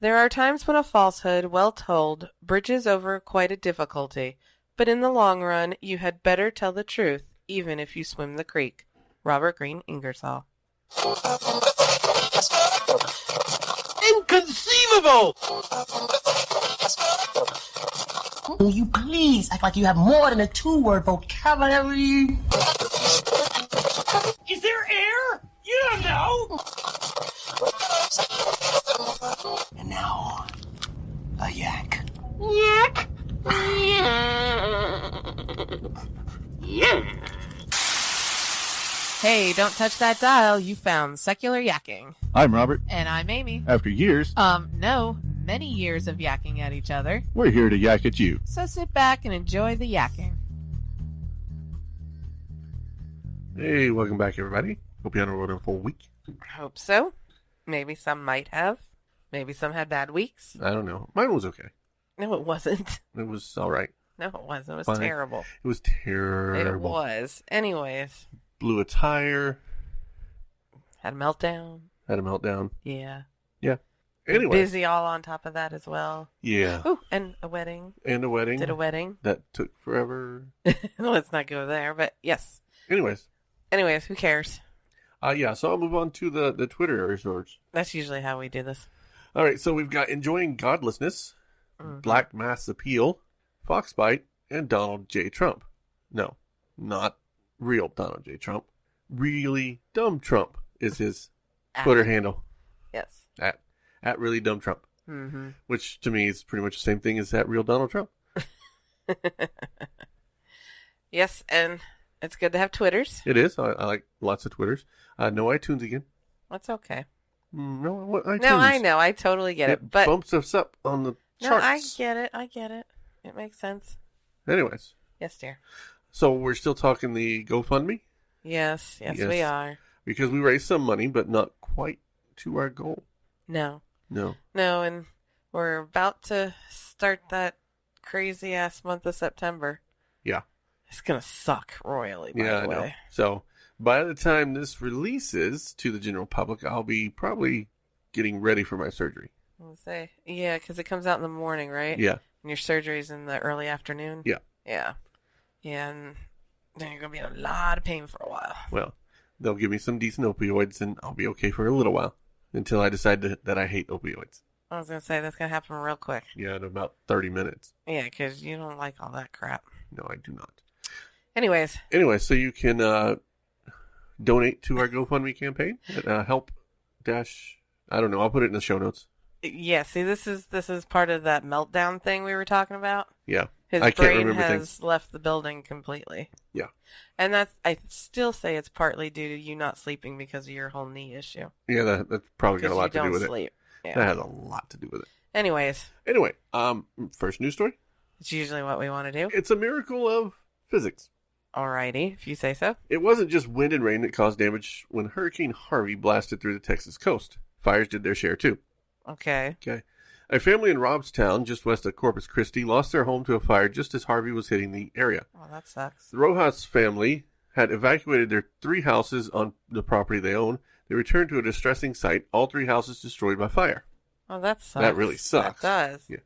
There are times when a falsehood, well told, bridges over quite a difficulty, but in the long run, you had better tell the truth, even if you swim the creek. Robert Greene Ingersoll. Inconceivable! Will you please act like you have more than a two-word vocabulary? Is there air? You don't know! And now, a yak. Yakk! Yeah. Hey, don't touch that dial. You found Secular Yakking. I'm Robert. And I'm Amy. After years, No, many years of yakking at each other. we're here to yak at you. So sit back and enjoy the yakking. Hey, welcome back, everybody. Hope you had a wonderful week. Hope so. Maybe some might have. Maybe some had bad weeks. I don't know. Mine was okay. No, it wasn't. It was all right. No, it wasn't. It was Fine. terrible. It was terrible. It was. Anyways, Blew a tire. had a meltdown. Had a meltdown. Yeah. Anyway. Busy all on top of that as well. Yeah. Ooh, and a wedding. And a wedding. Did a wedding. That took forever. Let's not go there, but yes. Anyways. Who cares? Yeah, so I'll move on to the Twitter resource. That's usually how we do this. All right, so we've got Enjoying Godlessness, Mhm. Black Mass Appeal, Foxbite, and Donald J. Trump. No, not real Donald J. Trump. Really Dumb Trump is his Twitter handle. Yes. At Really Dumb Trump. Mm-hmm. Which to me is pretty much the same thing as that real Donald Trump. Yes, and it's good to have Twitters. It is. I like lots of Twitters. No iTunes again. That's okay. No, what iTunes? No, I know. I totally get it. But bumps us up on the no, charts. I get it. It makes sense. Anyways, Yes, dear. so we're still talking the GoFundMe Yes, Yes. we are. because we raised some money, but not quite to our goal. No, No. and we're about to start that crazy ass month of September. Yeah. It's gonna suck royally. By Yeah, the I know. way. So by the time this releases to the general public, I'll be probably getting ready for my surgery. I'll say because it comes out in the morning, right? Yeah. And your surgery's in the early afternoon. Yeah. Yeah, and then you're gonna be in a lot of pain for a while. Well, they'll give me some decent opioids, and I'll be okay for a little while until I decide that I hate opioids. I was gonna say that's gonna happen real quick. Yeah, in about 30 minutes. Yeah, because you don't like all that crap. No, I do not. Anyways, Anyway, so you can donate to our GoFundMe campaign at help dash. I don't know. I'll put it in the show notes. yeah. See, this is part of that meltdown thing we were talking about. Yeah. His I can't brain remember has things. left the building completely. Yeah. And I still say it's partly due to you not sleeping because of your whole knee issue. Yeah, that's probably got a Because lot you to do don't with sleep. it. Yeah. That has a lot to do with it. Anyways, Anyway, first news story. it's usually what we want to do. It's a miracle of physics. Alrighty, if you say so. It wasn't just wind and rain that caused damage when Hurricane Harvey blasted through the Texas coast. Fires did their share too. Okay. Okay. A family in Robstown, just west of Corpus Christi, lost their home to a fire just as Harvey was hitting the area. Well, that sucks. The Rojas family had evacuated their 3 houses on the property they own. They returned to a distressing sight, all 3 houses destroyed by fire. Oh, that sucks. That really sucks. That does. Yeah.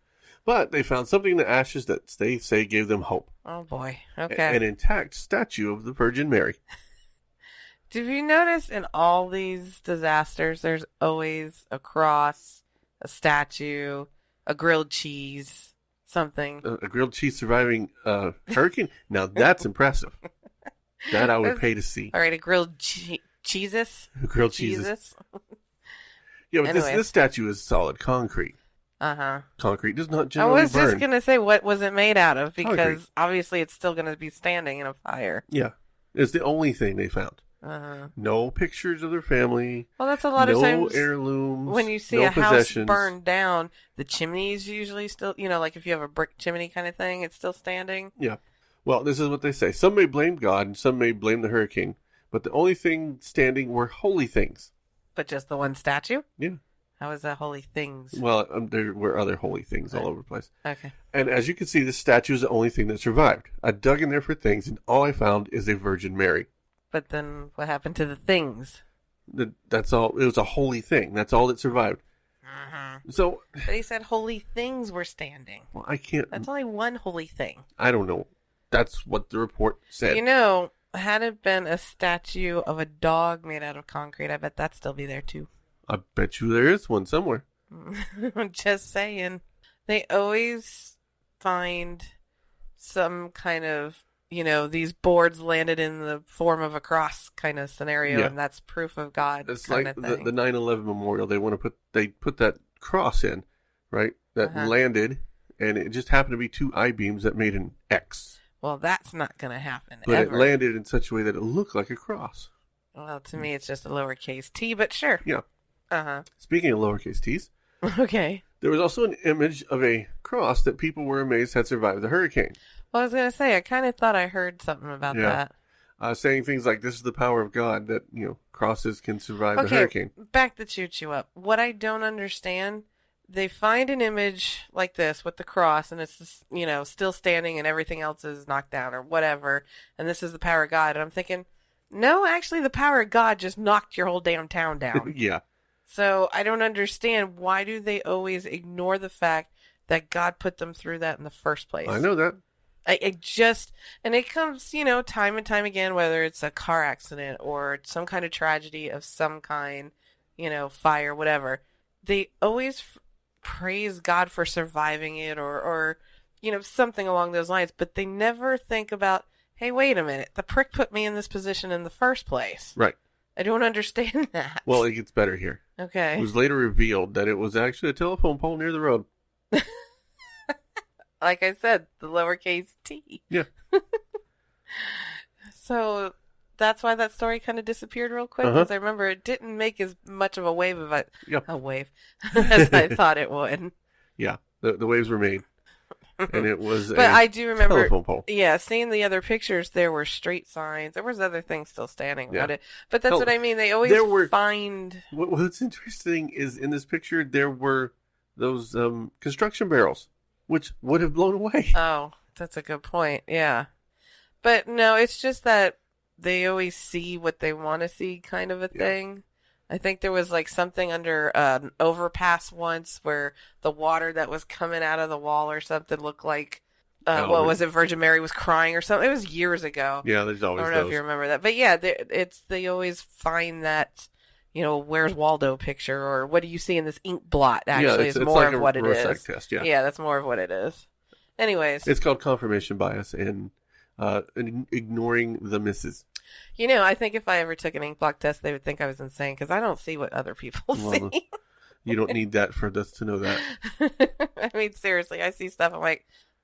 But they found something in the ashes that they say gave them hope. Oh boy. Okay. An intact statue of the Virgin Mary. Did you notice in all these disasters, there's always a cross, a statue, a grilled cheese, something. A grilled cheese surviving a hurricane? Now that's impressive. That I would pay to see. All right, a grilled cheeses. Grilled cheeses. Jesus. Yeah, but Anyways. this statue is solid concrete. Uh-huh. Concrete does not I generally was burn. just going to say, what was it made out of? Because Concrete. obviously it's still going to be standing in a fire. Yeah. It's the only thing they found. Uh-huh. No pictures of their family. Well, that's a lot of no times heirlooms. when you see no a house possessions. burned down, the chimney's usually still, like if you have a brick chimney kind of thing, it's still standing. Yeah. Well, this is what they say. Some may blame God and some may blame the hurricane, but the only thing standing were holy things. But just the one statue? Yeah. How is that holy things? Well, there were other holy things all over the place. Okay. And as you can see, this statue is the only thing that survived. I dug in there for things, and all I found is a Virgin Mary. But then what happened to the things? That's all. It was a holy thing. That's all that survived. So, But he said holy things were standing. well, I can't. That's only one holy thing. I don't know. That's what the report said. You know, had it been a statue of a dog made out of concrete, I bet that'd still be there too. I bet you there is one somewhere. Just saying. They always find some kind of, these boards landed in the form of a cross kind of scenario, Yeah. and that's proof of God. It's kind like of the thing. 9/11 memorial. They put that cross in, right? That landed, and it just happened to be two I-beams that made an X. Well, that's not going to happen But ever. it landed in such a way that it looked like a cross. Well, to me, it's just a lowercase t, but sure. Yeah. Uh-huh. Speaking of lowercase t's, Okay. there was also an image of a cross that people were amazed had survived the hurricane. Well, I was going to say, I kind of thought I heard something about Yeah. that. Saying things like, this is the power of God, that, crosses can survive the Okay, hurricane. back the choo-choo up. What I don't understand, they find an image like this with the cross, and it's, still standing and everything else is knocked down or whatever, and this is the power of God. And I'm thinking, no, actually the power of God just knocked your whole damn town down. Yeah. So I don't understand, why do they always ignore the fact that God put them through that in the first place? I know that. And it comes, time and time again, whether it's a car accident or some kind of tragedy of some kind, fire, whatever. They always praise God for surviving it or, something along those lines, but they never think about, hey, wait a minute, the prick put me in this position in the first place. Right. I don't understand that. Well, it gets better here. Okay. It was later revealed that it was actually a telephone pole near the road. Like I said, the lowercase t. Yeah. So that's why that story kind of disappeared real quick, because I remember it didn't make as much of a wave as I thought it would. Yeah, the waves were made, and it was But I do remember, telephone pole. yeah, seeing the other pictures, there were street signs. There was other things still standing about it. But that's what I mean. They always find... What's interesting is in this picture, there were those construction barrels, which would have blown away. Oh, that's a good point. Yeah. But no, it's just that they always see what they want to see kind of a thing. I think there was like something under an overpass once where the water that was coming out of the wall or something looked like, what was it, Virgin Mary was crying or something. It was years ago. Yeah, there's always I don't know those. if you remember that. But yeah, they always find that, where's Waldo picture, or what do you see in this ink blot, actually, is more like of what it is. Rorschach test, yeah. Yeah, that's more of what it is. Anyways. It's called confirmation bias and ignoring the misses. I think if I ever took an ink blot test, they would think I was insane, because I don't see what other people see. You don't need that for us to know that. I mean, seriously, I see stuff,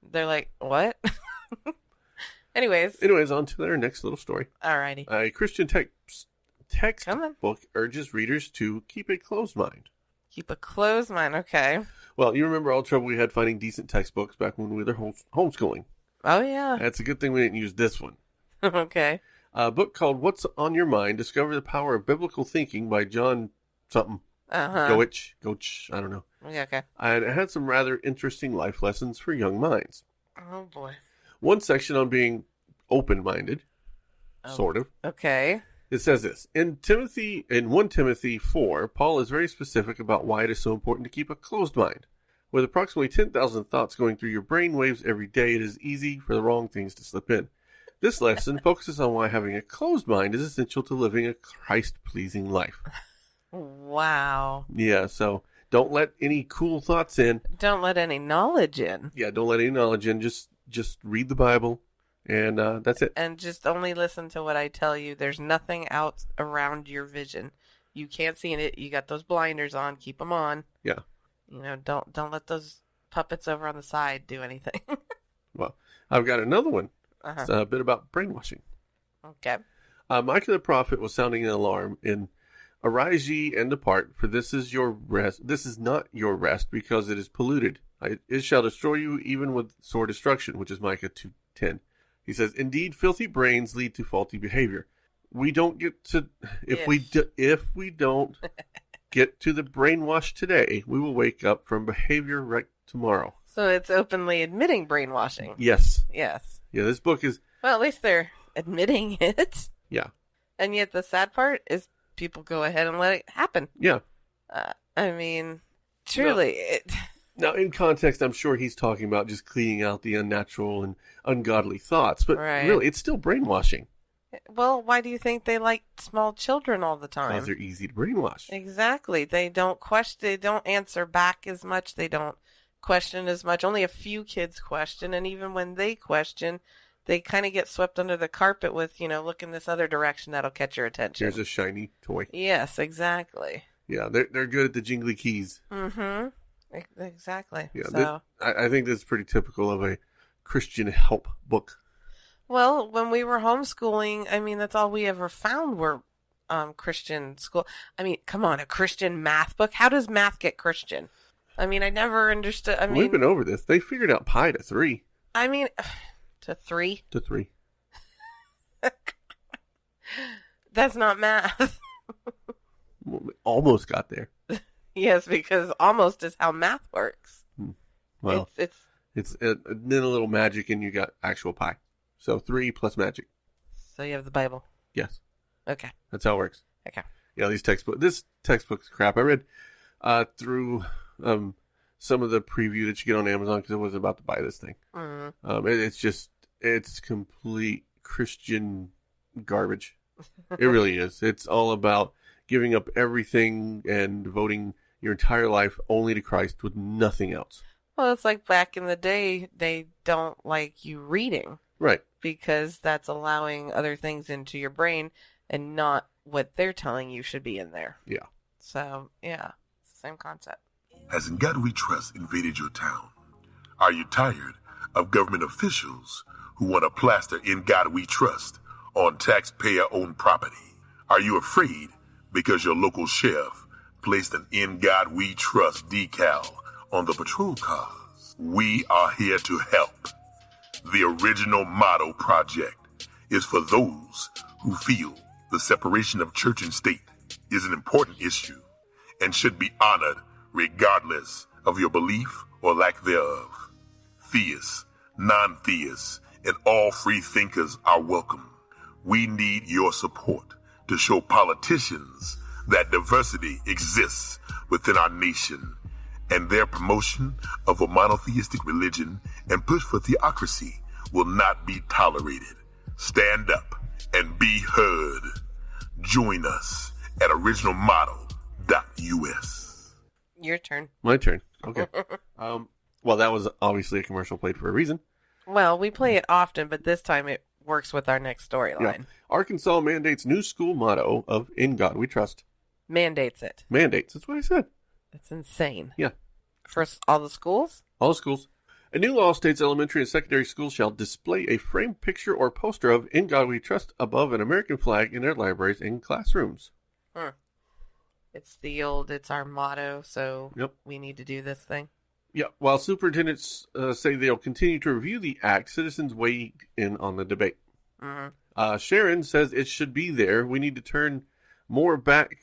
they're like, what? Anyways, on to their next little story. Alrighty. A Christian textbook urges readers to keep a closed mind. Keep a closed mind, okay. Well, you remember all the trouble we had finding decent textbooks back when we were homeschooling. Oh, yeah. That's a good thing we didn't use this one. Okay. A book called What's on Your Mind? Discover the Power of Biblical Thinking by John something. Goetsch, I don't know. Yeah, okay. And it had some rather interesting life lessons for young minds. Oh, boy. One section on being open-minded, sort of. Okay. It says this. In 1 Timothy 4, Paul is very specific about why it is so important to keep a closed mind. With approximately 10,000 thoughts going through your brain waves every day, it is easy for the wrong things to slip in. This lesson focuses on why having a closed mind is essential to living a Christ-pleasing life. Wow. Yeah, so don't let any cool thoughts in. Don't let any knowledge in. Yeah, don't let any knowledge in. Just read the Bible, and that's it. And just only listen to what I tell you. There's nothing out around your vision. You can't see it. You got those blinders on. Keep them on. Yeah. Don't let those puppets over on the side do anything. Well, I've got another one. It's a bit about brainwashing. Okay. Micah the prophet was sounding an alarm in Arise ye and depart, for this is your rest. This is not your rest, because it is polluted. It shall destroy you even with sore destruction, which is Micah 2:10. He says, indeed, filthy brains lead to faulty behavior. We don't get to if we don't get to the brainwash today, we will wake up from behavior wreck tomorrow. So it's openly admitting brainwashing. Yes. Yes. Yeah, this book is... Well, at least they're admitting it. Yeah. And yet the sad part is people go ahead and let it happen. Yeah. I mean, truly. Now, in context, I'm sure he's talking about just cleaning out the unnatural and ungodly thoughts, but Right. really, it's still brainwashing. Well, why do you think they like small children all the time? Because they're easy to brainwash. Exactly. They don't question. They don't answer back as much. They don't question as much. Only a few kids question, and even when they question, they kind of get swept under the carpet with, look in this other direction that'll catch your attention. Here's a shiny toy. Yes, exactly. Yeah, they're good at the jingly keys. Mm-hmm. Exactly. Yeah, So, I think that's pretty typical of a Christian help book. well, when we were homeschooling, I mean, that's all we ever found were Christian school. I mean, come on, a Christian math book? How does math get Christian? I mean, I never understood. We've been over this. They figured out pi to 3. I mean, to 3? To 3. That's not math. Almost got there. Yes, because almost is how math works. Well, it's then a little magic and you got actual pi. So 3 plus magic. So you have the Bible. Yes. Okay. That's how it works. Okay. Yeah, this textbook's crap. I read through some of the preview that you get on Amazon because I was about to buy this thing. It's complete Christian garbage. It really is. It's all about giving up everything and devoting your entire life only to Christ with nothing else. Well, it's like back in the day, they don't like you reading. Right. Because that's allowing other things into your brain and not what they're telling you should be in there. Yeah. So, yeah, it's the same concept. Has In God We Trust invaded your town? Are you tired of government officials who want to plaster In God We Trust on taxpayer-owned property? Are you afraid because your local sheriff placed an In God We Trust decal on the patrol cars? We are here to help. The original motto project is for those who feel the separation of church and state is an important issue and should be honored regardless of your belief or lack thereof. Theists, non-theists, and all free thinkers are welcome. We need your support to show politicians that diversity exists within our nation, and their promotion of a monotheistic religion and push for theocracy will not be tolerated. Stand up and be heard. Join us at originalmotto.us. Your turn. My turn. Okay. Well, that was obviously a commercial played for a reason. Well, we play it often, but this time it works with our next storyline. Yeah. Arkansas mandates new school motto of In God We Trust. Mandates it. Mandates. That's what I said. That's insane. Yeah. For all the schools? All schools. A new law states elementary and secondary schools shall display a framed picture or poster of In God We Trust above an American flag in their libraries and classrooms. It's our motto, so Yep. we need to do this thing. Yeah. While superintendents say they'll continue to review the act, citizens weigh in on the debate. Mm-hmm. Sharon says it should be there. We need to turn more back.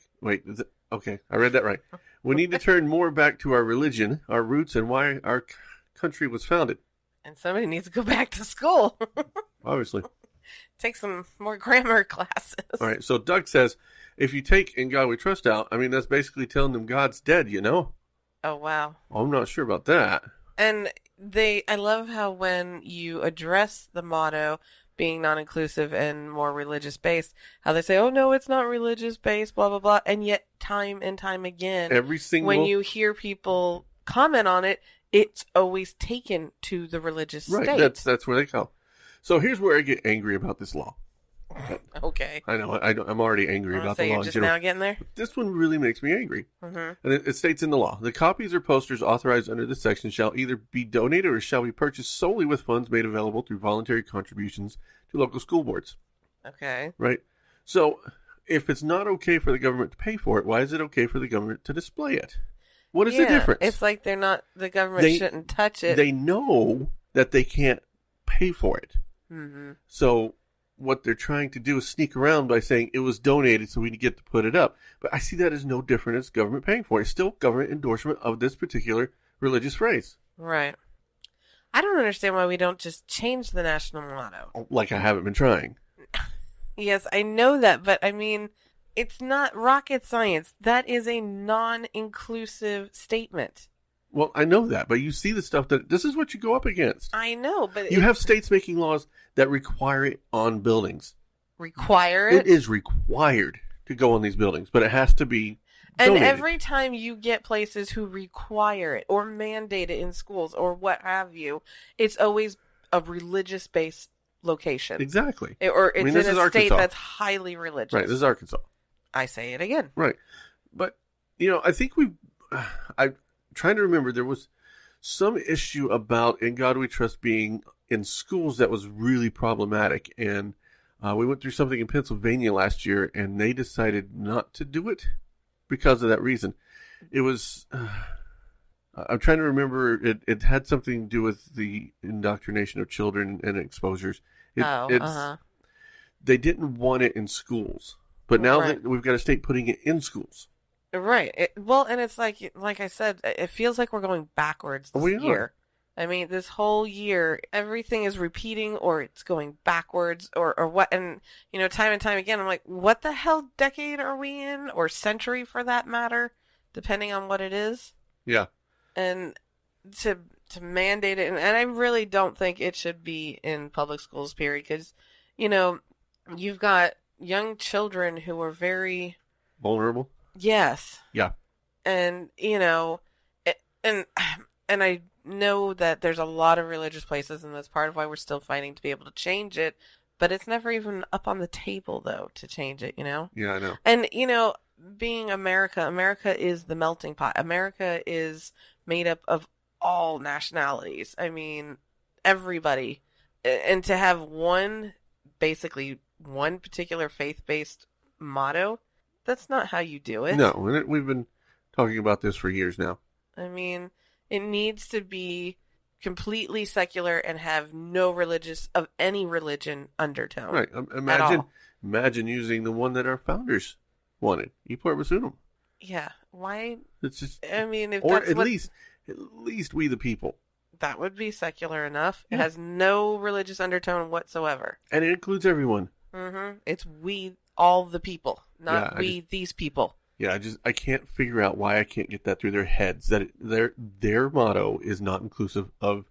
Okay, I read that right. We need to turn more back to our religion, our roots, and why our country was founded. And somebody needs to go back to school. Obviously. Take some more grammar classes. All right, so Doug says, if you take In God We Trust out, I mean, that's basically telling them God's dead, you know? Oh, wow. I'm not sure about that. And I love how when you address the motto being non-inclusive and more religious-based, how they say, oh, no, it's not religious-based, blah, blah, blah. And yet, time and time again, when you hear people comment on it, it's always taken to the religious state. Right, that's where they go. So here's where I get angry about this law. Okay. I know, I'm already angry about the law. You're just now getting there? This one really makes me angry. Mm-hmm. And it states in the law, the copies or posters authorized under this section shall either be donated or shall be purchased solely with funds made available through voluntary contributions to local school boards. Okay. Right? So, if it's not okay for the government to pay for it, why is it okay for the government to display it? What is the difference? It's like the government shouldn't touch it. They know that they can't pay for it. Mm-hmm. So, what they're trying to do is sneak around by saying it was donated so we get to put it up. But I see that as no different as government paying for it. It's still government endorsement of this particular religious phrase. Right. I don't understand why we don't just change the national motto. Like I haven't been trying. Yes, I know that, but I mean, it's not rocket science. That is a non-inclusive statement. Well, I know that, but you see the stuff that this is what you go up against. I know, but You have states making laws that require it on buildings. require It is required to go on these buildings, but it has to be And donated. every time you get places who require it or mandate it in schools or what have you, it's always a religious-based location. Exactly. Or it's this in is a state Arkansas. that's highly religious. Right, this is Arkansas. I say it again. Right. But, I think I'm trying to remember, there was some issue about In God We Trust being in schools that was really problematic. And we went through something in Pennsylvania last year, and they decided not to do it because of that reason. It was, I'm trying to remember, it had something to do with the indoctrination of children and exposures. They didn't want it in schools. But now Right. that we've got a state putting it in schools. Right. And it's like I said, it feels like we're going backwards this We are. year. I mean, this whole year, everything is repeating or it's going backwards or what. And, time and time again, I'm like, what the hell decade are we in? Or century for that matter, depending on what it is. Yeah. And to mandate it. And I really don't think it should be in public schools, period. Because, you've got young children who are very... Vulnerable? Yes. Yeah. And, and I know that there's a lot of religious places, and that's part of why we're still fighting to be able to change it, but it's never even up on the table, though, to change it, Yeah, I know. And, being America is the melting pot. America is made up of all nationalities. I mean, everybody. And to have basically one particular faith-based motto, that's not how you do it. No, and we've been talking about this for years now. I mean, it needs to be completely secular and have no of any religion undertone. Right. At all. Imagine using the one that our founders wanted. E pluribus unum. Yeah. Why? It's just, I mean, if or that's at what, least we the people. that would be secular enough. Yeah. It has no religious undertone whatsoever. And it includes everyone. Mm-hmm. It's we, all the people, not these people. Yeah, I can't figure out why I can't get that through their heads that their motto is not inclusive of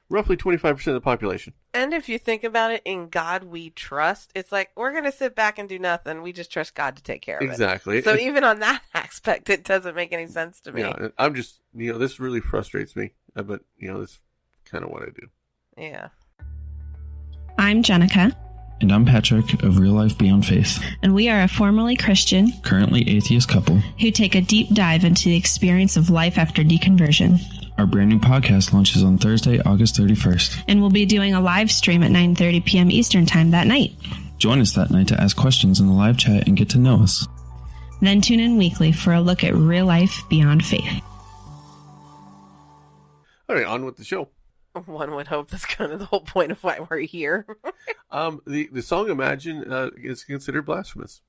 roughly 25% of the population. And if you think about it, in God we trust, it's like, we're going to sit back and do nothing. We just trust God to take care of it. Exactly. So even on that aspect, it doesn't make any sense to me. Yeah, I'm just, this really frustrates me. But, this is kind of what I do. Yeah. I'm Jenica. And I'm Patrick of Real Life Beyond Faith, And we are a formerly Christian, currently atheist couple. who take a deep dive into the experience of life after deconversion. Our brand new podcast launches on Thursday, August 31st. And we'll be doing a live stream at 9:30 p.m. Eastern Time that night. Join us that night to ask questions in the live chat and get to know us. Then tune in weekly for a look at real life beyond faith. All right, on with the show. One would hope that's kind of the whole point of why we're here. The song Imagine is considered blasphemous.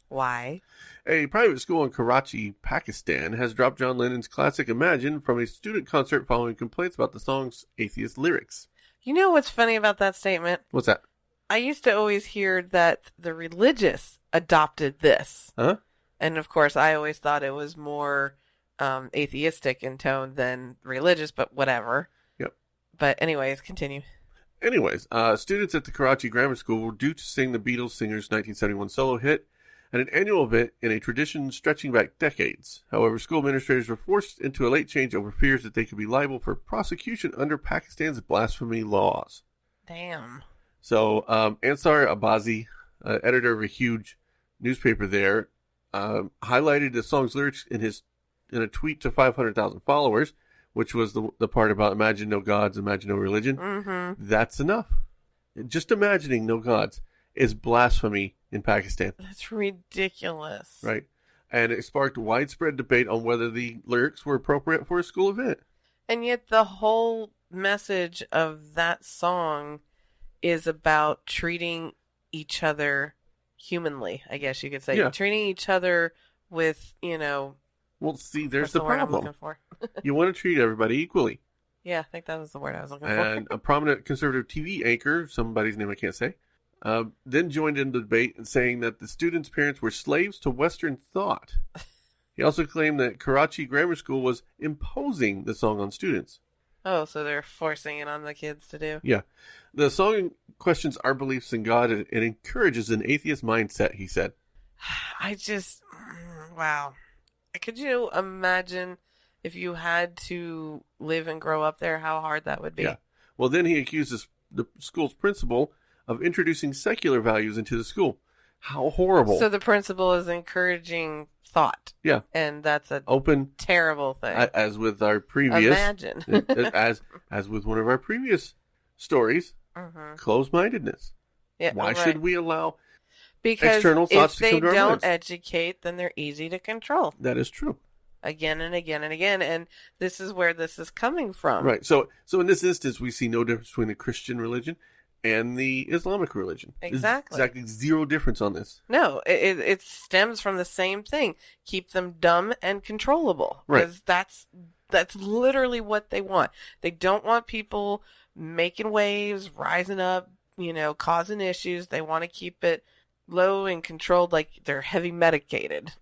Why? A private school in Karachi, Pakistan, has dropped John Lennon's classic Imagine from a student concert following complaints about the song's atheist lyrics. You know what's funny about that statement? What's that? I used to always hear that the religious adopted this. Huh? And of course, I always thought it was more atheistic in tone than religious, but whatever. Yep. But anyways, continue. Anyways, students at the Karachi Grammar School were due to sing the Beatles' singer's 1971 solo hit at an annual event in a tradition stretching back decades. However, school administrators were forced into a late change over fears that they could be liable for prosecution under Pakistan's blasphemy laws. Damn. So, Ansar Abazi, editor of a huge newspaper there, highlighted the song's lyrics in a tweet to 500,000 followers, which was the part about imagine no gods, imagine no religion. Mm-hmm. That's enough. Just imagining no gods is blasphemy in Pakistan. That's ridiculous. Right. And it sparked widespread debate on whether the lyrics were appropriate for a school event. And yet the whole message of that song is about treating each other humanly, I guess you could say. Yeah. Treating each other with, Well, see, there's what's the word I'm problem. looking for? You want to treat everybody equally. Yeah, I think that was the word I was looking for. And a prominent conservative TV anchor, somebody's name I can't say, then joined in the debate and saying that the students' parents were slaves to Western thought. He also claimed that Karachi Grammar School was imposing the song on students. Oh, so they're forcing it on the kids to do? Yeah. The song questions our beliefs in God and it encourages an atheist mindset, he said. Wow. Could you imagine if you had to live and grow up there, how hard that would be? Yeah. Well, then he accuses the school's principal of introducing secular values into the school. How horrible. So the principal is encouraging thought. Yeah. And that's a open, terrible thing. As with our previous... Imagine. as with one of our previous stories, closed-mindedness. Yeah, Why should we allow because external thoughts to come to our lives? If they don't educate, then they're easy to control. That is true. Again and again and again, and this is where this is coming from. Right. So in this instance, we see no difference between the Christian religion and the Islamic religion. Exactly. There's exactly zero difference on this. No, it stems from the same thing. Keep them dumb and controllable. Right. Because that's literally what they want. They don't want people making waves, rising up, causing issues. They want to keep it low and controlled, like they're heavily medicated.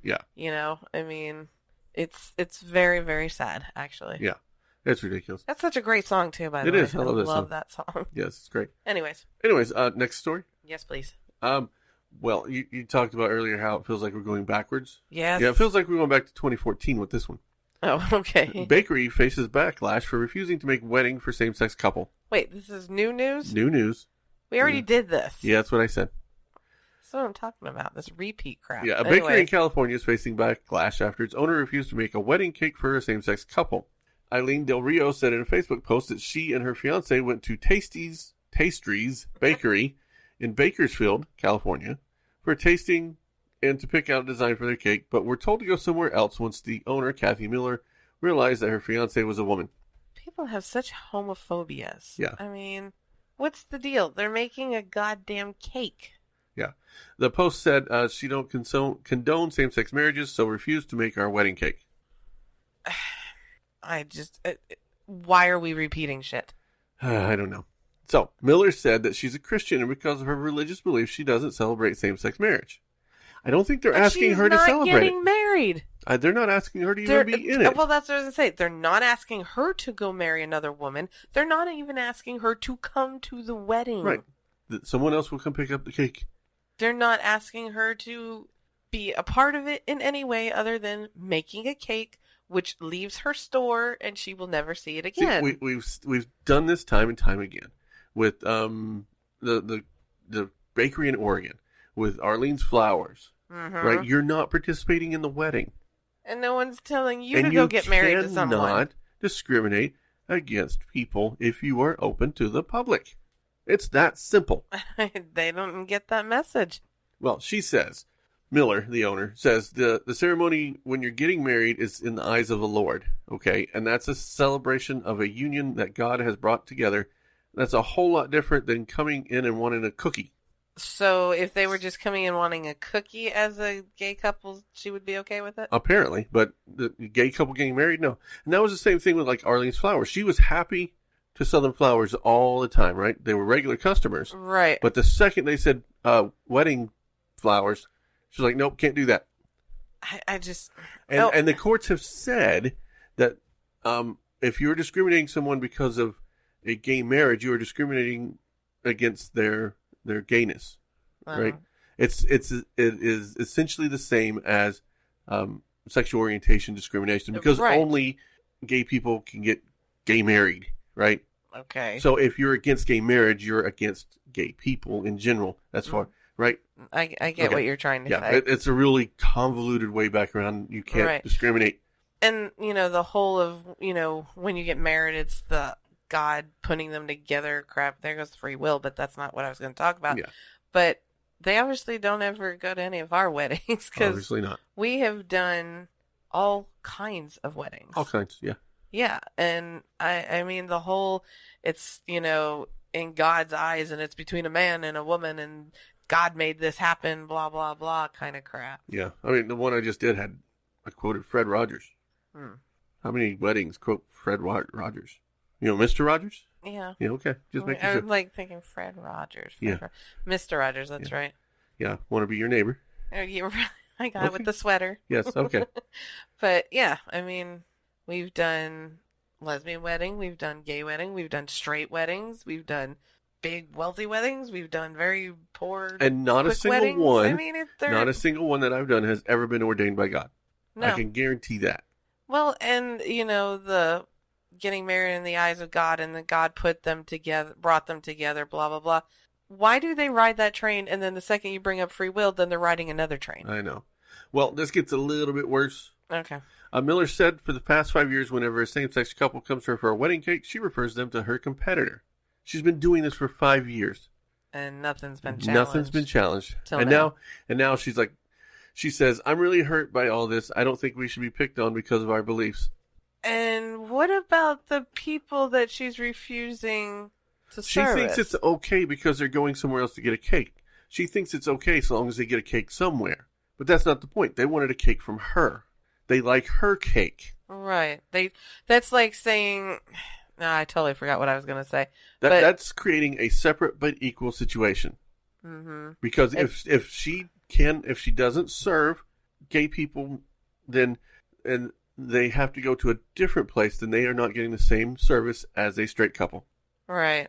Yeah. It's very, very sad, actually. Yeah. It's ridiculous. That's such a great song, too, by the way. It is. I love that song. Yes, it's great. Anyways, next story. Yes, please. Well, you talked about earlier how it feels like we're going backwards. Yes. Yeah, it feels like we're going back to 2014 with this one. Oh, okay. Bakery faces backlash for refusing to make wedding for same-sex couple. Wait, this is new news? New news. We already did this. Yeah, that's what I said. That's what I'm talking about, this repeat crap. Yeah, a bakery in California is facing backlash after its owner refused to make a wedding cake for a same-sex couple. Eileen Del Rio said in a Facebook post that she and her fiance went to Tastry's Bakery in Bakersfield, California, for tasting and to pick out a design for their cake, but were told to go somewhere else once the owner, Kathy Miller, realized that her fiance was a woman. People have such homophobias. Yeah. I mean, what's the deal? They're making a goddamn cake. Yeah. The post said she don't condone same-sex marriages, so refused to make our wedding cake. Why are we repeating shit? I don't know. So, Miller said that she's a Christian, and because of her religious beliefs, she doesn't celebrate same-sex marriage. I don't think they're asking her to celebrate it. She's not getting married. They're not asking her to even be in it. Well, that's what I was going to say. They're not asking her to go marry another woman. They're not even asking her to come to the wedding. Right. Someone else will come pick up the cake. They're not asking her to be a part of it in any way other than making a cake, which leaves her store, and she will never see it again. See, we've done this time and time again with the bakery in Oregon, with Arlene's Flowers. Right? You're not participating in the wedding. And no one's telling you to go get married to someone. And you cannot discriminate against people if you are open to the public. It's that simple. They don't get that message. Well, she says, Miller, the owner, says the ceremony when you're getting married is in the eyes of the Lord, okay? And that's a celebration of a union that God has brought together. That's a whole lot different than coming in and wanting a cookie. So if they were just coming in wanting a cookie as a gay couple, she would be okay with it? Apparently, but the gay couple getting married, no. And that was the same thing with like Arlene's Flowers. She was happy to sell them flowers all the time, right? They were regular customers. Right. But the second they said wedding flowers, she's like, nope, can't do that. And the courts have said that if you're discriminating someone because of a gay marriage, you are discriminating against their gayness, right? It is essentially the same as sexual orientation discrimination because only gay people can get gay married, right? Okay. So if you're against gay marriage, you're against gay people in general. That's far, right? I get what you're trying to say. Yeah, it's a really convoluted way back around. You can't discriminate. And, the whole of, when you get married, it's the God putting them together crap. There goes the free will, but that's not what I was going to talk about. Yeah. But they obviously don't ever go to any of our weddings because obviously not. We have done all kinds of weddings. All kinds, yeah. Yeah, and I mean the whole, it's, in God's eyes and it's between a man and a woman and God made this happen, blah, blah, blah kind of crap. Yeah, I mean the one I just did I quoted Fred Rogers. How many weddings quote Fred Rogers? Mr. Rogers? Yeah. Yeah, okay. Just making I'm sure. like thinking Fred Rogers. Yeah. Mr. Rogers, that's Yeah. right. Yeah, want to be your neighbor. Oh, you I got it with the sweater. Yes, okay. But yeah, I mean, we've done lesbian wedding, we've done gay wedding, we've done straight weddings, we've done big wealthy weddings, we've done very poor And not a quick single weddings. one, I mean, not a single one that I've done has ever been ordained by God. no. I can guarantee that. Well, and the getting married in the eyes of God, and then God put them together, brought them together, blah blah blah. Why do they ride that train, and then the second you bring up free will, then they're riding another train? I know. Well, this gets a little bit worse. Okay. Miller said for the past 5 years, whenever a same-sex couple comes to her for a wedding cake, she refers them to her competitor. She's been doing this for 5 years. And nothing's been challenged. Nothing's been challenged. Till And now. now she's like, she says, I'm really hurt by all this. I don't think we should be picked on because of our beliefs. And what about the people that she's refusing to She service? thinks it's okay because they're going somewhere else to get a cake. She thinks it's okay so long as they get a cake somewhere. But that's not the point. They wanted a cake from her. They like her cake. Right. That's like saying, I totally forgot what I was going to say. That's creating a separate but equal situation. Mm-hmm. Because if she doesn't serve gay people, then and they have to go to a different place, then they are not getting the same service as a straight couple. Right.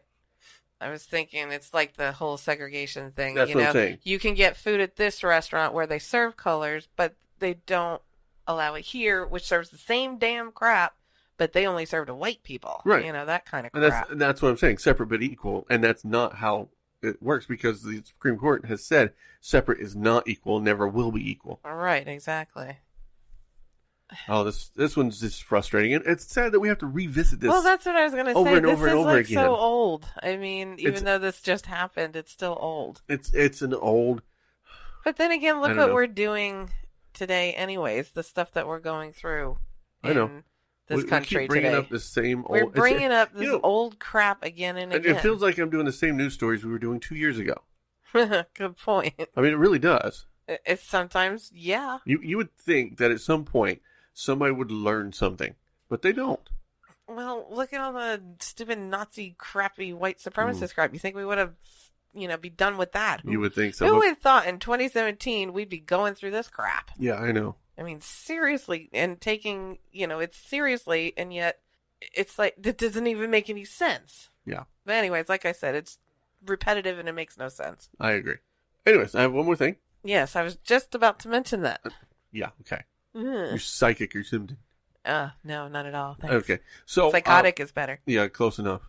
I was thinking it's like the whole segregation thing. That's what I'm saying. You can get food at this restaurant where they serve colors, but they don't allow it here, which serves the same damn crap, but they only serve to white people. Right. That kind of And crap. that's what I'm saying, separate but equal, and that's not how it works because the Supreme Court has said separate is not equal, never will be equal. Right, exactly. Oh, this one's just frustrating, and it's sad that we have to revisit this. Well, that's what I was going to say. over and This over is and over like again. so old. I mean, even though this just happened, it's still old. It's an old. But then again, I look don't what know. we're doing today anyways, the stuff that we're going through I know. in this We country keep bringing today. up the same old. We're bringing up this you know, old crap again and and again. it feels like I'm doing the same news stories we were doing 2 years ago. Good point. I mean, it really does. It's sometimes, yeah. You would think that at some point somebody would learn something, but they don't. Well, look at all the stupid Nazi crappy white supremacist crap. You think we would have, be done with that? You would think so. Who but- would have thought in 2017 we'd be going through this crap? Yeah, I know. I mean, seriously, and taking, it seriously, and yet it's like, that doesn't even make any sense. Yeah, But anyways, like I said, it's repetitive and it makes no sense. I agree. Anyways, I have one more thing. Yes, I was just about to mention that. Yeah, okay. Mm. You're psychic or something. No, not at all. Thanks. Okay, so Psychotic is better. Yeah, close enough.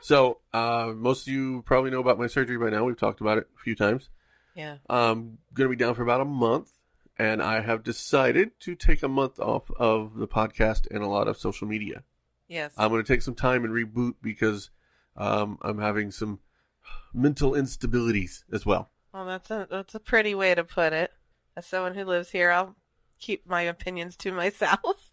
So, most of you probably know about my surgery by now. We've talked about it a few times. Yeah. I'm going to be down for about a month, and I have decided to take a month off of the podcast and a lot of social media. Yes. I'm going to take some time and reboot because I'm having some mental instabilities as well. Well, that's a pretty way to put it. As someone who lives here, I'll keep my opinions to myself.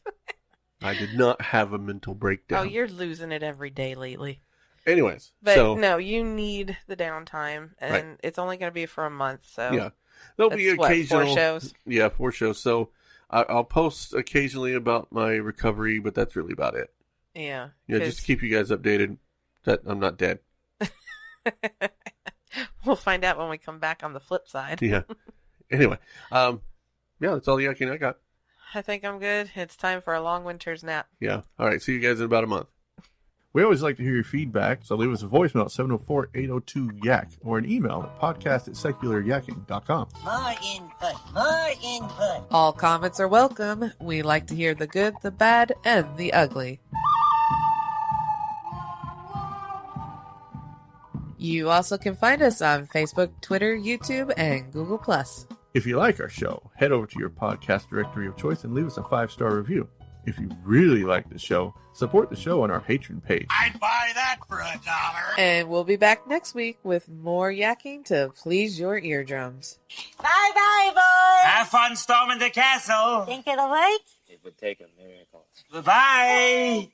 I did not have a mental breakdown. Oh, you're losing it every day lately. Anyways, But so no, you need the downtime, and Right. it's only going to be for a month. So yeah, there'll be that's what, occasional 4 shows. Yeah, 4 shows. So I'll post occasionally about my recovery, but that's really about it. Yeah. Yeah, just to keep you guys updated that I'm not dead. We'll find out when we come back on the flip side. Yeah. Anyway, yeah, that's all the yakking I got. I think I'm good. It's time for a long winter's nap. Yeah. All right. See you guys in about a month. We always like to hear your feedback, so leave us a voicemail at 704-802-YAK or an email at podcast@secularyakking.com. More input. All comments are welcome. We like to hear the good, the bad, and the ugly. You also can find us on Facebook, Twitter, YouTube, and Google+. If you like our show, head over to your podcast directory of choice and leave us a 5-star review. If you really like the show, support the show on our Patreon page. I'd buy that for $1. And we'll be back next week with more yakking to please your eardrums. Bye-bye, boys. Have fun storming the castle. Think it'll work? It would take a miracle. Bye-bye.